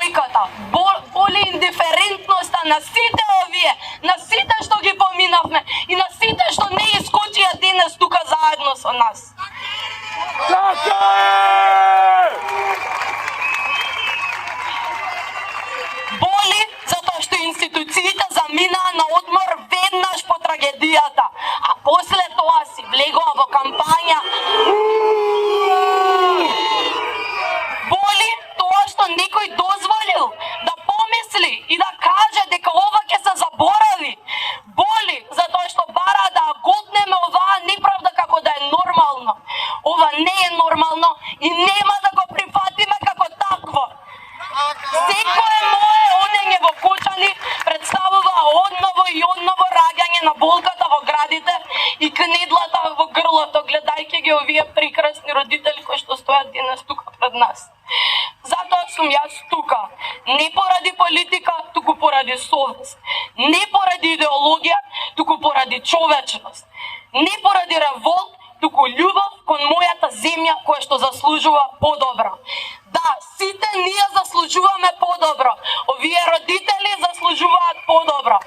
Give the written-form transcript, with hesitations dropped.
бојката, боли индиферентноста на сите овие, на сите што ги поминавме и на сите што не искочија денес тука заедно со нас. Така е! Боли затоа што институциите заминаа на одмор веднаш по трагедијата, а после тоа си влегоа во кампања. Боли тоа што некој дозволил да помисли и да каже дека ова ќе се заборави. Боли затоа што бара да готнеме оваа неправда како да е нормално. Ова не е нормално и нема да го прифатиме како такво. Секое мое одење во Кочани представува одново и одново раѓање на болката во градите и кнедлата во грлото, гледајќи ги овие прекрасни родители кои што стојат денес тука пред нас. Затоа сум јас тука, не поради политика, туку поради совест, не поради идеологија, туку поради човечност, не поради револт, туку љубов кон мојата земја која што заслужува подобро. Да, сите ние заслужуваме подобро. Овие родители заслужуваат подобро.